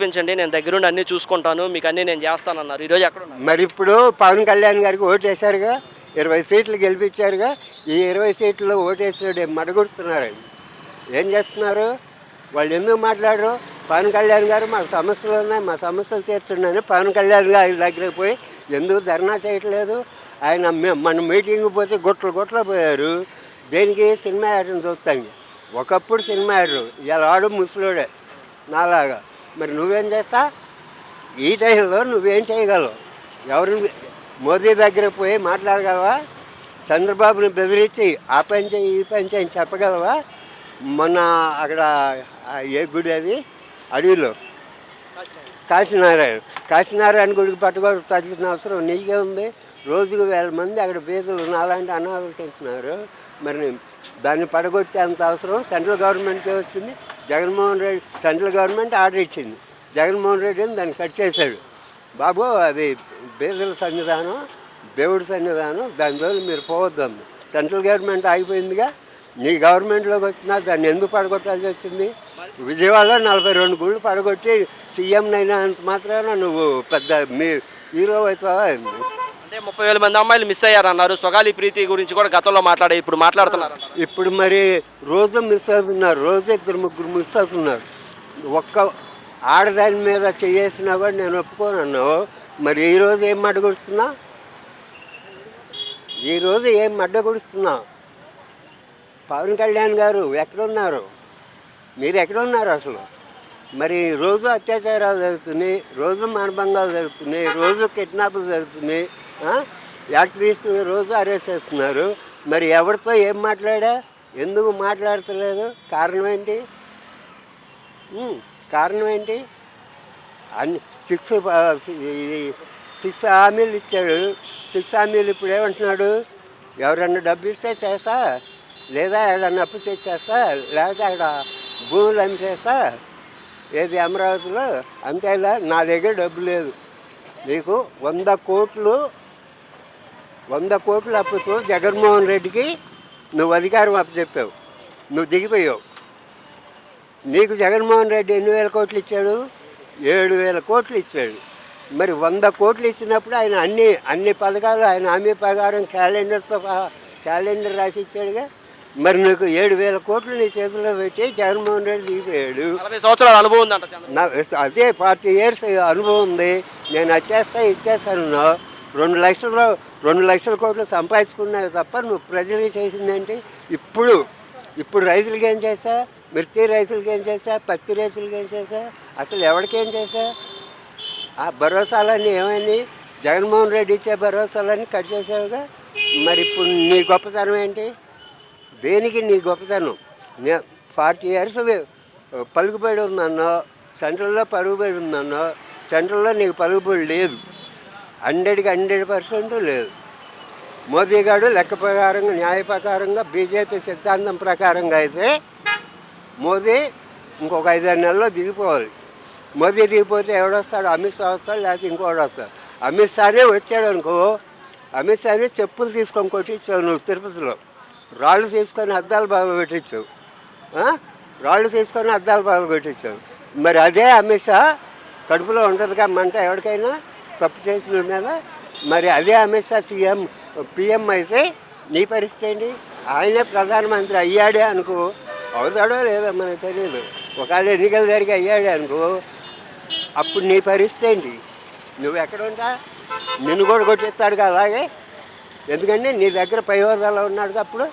గెలిపించండి, నేను దగ్గరుండి అన్నీ చూసుకుంటాను, మీకు అన్నీ నేను చేస్తానన్నారు. ఈరోజు ఎక్కడున్నారు? మరి ఇప్పుడు పవన్ కళ్యాణ్ గారికి ఓటేశారుగా, 20 సీట్లు గెలిపించారుగా. ఈ 20 సీట్లలో ఓటేసినోడు మడగొడుతున్నారు. ఏం చేస్తున్నారు వాళ్ళు? ఎందుకు మాట్లాడరు? పవన్ కళ్యాణ్ గారు మాకు సమస్యలు ఉన్నాయి, మా సమస్యలు తీర్చున్నాను. పవన్ కళ్యాణ్ గారి దగ్గరికి పోయి ఎందుకు ధర్నా చేయట్లేదు? ఆయన మన మీటింగ్ పోతే గుట్టలు పోయారు. దేనికి? సినిమా యాడని చూస్తాను. ఒకప్పుడు సినిమా యాడరు, ఇలా ఆడు ముసలోడే నాలాగా. మరి నువ్వేం చేస్తా? ఈ టైంలో నువ్వేం చేయగలవు? ఎవరు? మోదీ దగ్గర పోయి మాట్లాడగలవా? చంద్రబాబుని బెదిరించి ఆ పని చేయి ఈ పని చేయి చెప్పగలవా? మొన్న అక్కడ ఏ గుడి అది అడవిలో కాశీనారాయణ గుడికి పట్టుకోవాల్సిన అవసరం నీకే ఉంది. రోజుకు 1000 మంది అక్కడ పేదలు నాలాంటి అనాథలు తింటున్నారు. మరి దాన్ని పడగొట్టేంత అవసరం సెంట్రల్ గవర్నమెంట్కే వచ్చింది. Jaganmohan Reddy central government order ఇచ్చింది, జగన్మోహన్ రెడ్డిని దాన్ని కట్ చేశాడు. బాబు అది పేదల సన్నిధానం, దేవుడి సన్నిధానం, దాని రోజులు మీరు పోవద్దు. సెంట్రల్ గవర్నమెంట్ ఆగిపోయిందిగా, నీ గవర్నమెంట్లోకి వచ్చినా దాన్ని ఎందుకు పడగొట్టాల్సి వచ్చింది? విజయవాడలో 42 గుళ్ళు పడగొట్టి సీఎం అయినంత మాత్రాన నువ్వు పెద్ద మీ హీరో అవుతావా? అంటే 30,000 మంది అమ్మాయిలు మిస్ అయ్యారన్నారు. స్వగాలి ప్రీతి గురించి కూడా గతంలో ఇప్పుడు మాట్లాడుతున్నారు. ఇప్పుడు మరి రోజు మిస్ అవుతున్నారు, రోజు 2-3 మిస్ అవుతున్నారు. ఒక్క ఆడదాని మీద చేసినా కూడా నేను ఒప్పుకోనన్నావు. మరి ఈరోజు ఏం అడ్డగొడుతున్నా? ఈరోజు ఏం అడ్డగొడుతున్నా? పవన్ కళ్యాణ్ గారు ఎక్కడున్నారు? మీరు ఎక్కడున్నారు అసలు? మరి రోజు అత్యాచారాలు జరుగుతున్నాయి, రోజు మానభంగాలు జరుగుతున్నాయి, రోజు కిడ్నాపులు జరుగుతున్నాయి, యాక్టివిస్టులు రోజు అరెస్ట్ చేస్తున్నారు. మరి ఎవరితో ఏం మాట్లాడా? ఎందుకు మాట్లాడతలేదు? కారణం ఏంటి? కారణం ఏంటి? అన్ని 6 హామీలు ఇచ్చాడు. 6 హామీలు ఇప్పుడు ఏమంటున్నాడు? ఎవరన్నా డబ్బు ఇస్తే చేస్తా, లేదా ఏడన్నా అప్పు తెచ్చేస్తా, లేకపోతే అక్కడ భూములు అమ్మేస్తా. ఏది అమరావతిలో? అంతేలా నా దగ్గర డబ్బు లేదు. నీకు 100 కోట్లు అప్పుతో జగన్మోహన్ రెడ్డికి నువ్వు అధికారం అప్పచెప్పావు, నువ్వు దిగిపోయావు. నీకు జగన్మోహన్ రెడ్డి ఎన్ని వేల కోట్లు ఇచ్చాడు? 7,000 కోట్లు ఇచ్చాడు. మరి 100 కోట్లు ఇచ్చినప్పుడు ఆయన అన్ని పథకాలు ఆయన హామీ ప్రకారం క్యాలెండర్ రాసి ఇచ్చాడుగా. మరి నీకు 7,000 కోట్లు నీ చేతిలో పెట్టి జగన్మోహన్ రెడ్డి దిగిపోయాడు. 40 సంవత్సరాల అనుభవం ఉందంట. అదే 40 ఇయర్స్ అనుభవం ఉంది. నేను ఇచ్చేస్తాను. 2 లక్షల కోట్లు సంపాదించుకున్నావు తప్ప నువ్వు ప్రజలకి చేసిందేంటి? ఇప్పుడు రైతులకి ఏం చేశా? మిర్చి రైతులకి ఏం చేశా? పత్తి రైతులకి ఏం చేశా? అసలు ఎవరికేం చేశా? ఆ భరోసాలన్నీ ఏమైంది? జగన్మోహన్ రెడ్డి ఇచ్చే భరోసాలన్నీ కట్ చేసావుగా. మరి ఇప్పుడు నీ గొప్పతనం ఏంటి? దేనికి నీ గొప్పతనం? 40 ఇయర్స్ పలుకుబడి ఉందన్నో, సెంట్రల్లో పలుకుబడి ఉందన్నో. సెంట్రల్లో నీకు పలుకుబడి లేదు, 100కి 100% లేదు. మోదీ గారు లెక్క ప్రకారంగా, న్యాయ ప్రకారంగా, బీజేపీ సిద్ధాంతం ప్రకారంగా అయితే మోదీ ఇంకొక 5-6 నెలల్లో దిగిపోవాలి. మోదీ దిగిపోతే ఎవడొస్తాడు? అమిత్ షా వస్తాడు, లేకపోతే ఇంకోటి వస్తాడు. అమిత్ షానే వచ్చాడు అనుకో, అమిత్ షానే చెప్పులు తీసుకొని కొట్టించావు నువ్వు తిరుపతిలో. రాళ్ళు తీసుకొని అద్దాలు బాగా పెట్టించావు. మరి అదే అమిత్ షా కడుపులో ఉంటుందిగా మంట ఎవరికైనా తప్పు చేసిన మీద. మరి అదే అమిత్ షా పిఎం అయితే నీ పరిస్థితి ఏంటి? ఆయనే ప్రధానమంత్రి అయ్యాడే అనుకో, అవుతాడో లేదో మనకు తెలియదు. ఒకవేళ ఎన్నికలు జరిగి అయ్యాడే అనుకో, అప్పుడు నీ పరిస్థితి ఏంటి? నువ్వు ఎక్కడ ఉంటా? నిన్ను కూడా కొట్టిస్తాడుగా అలాగే. ఎందుకంటే నీ దగ్గర పై హోదాలో ఉన్నాడుగా. అప్పుడు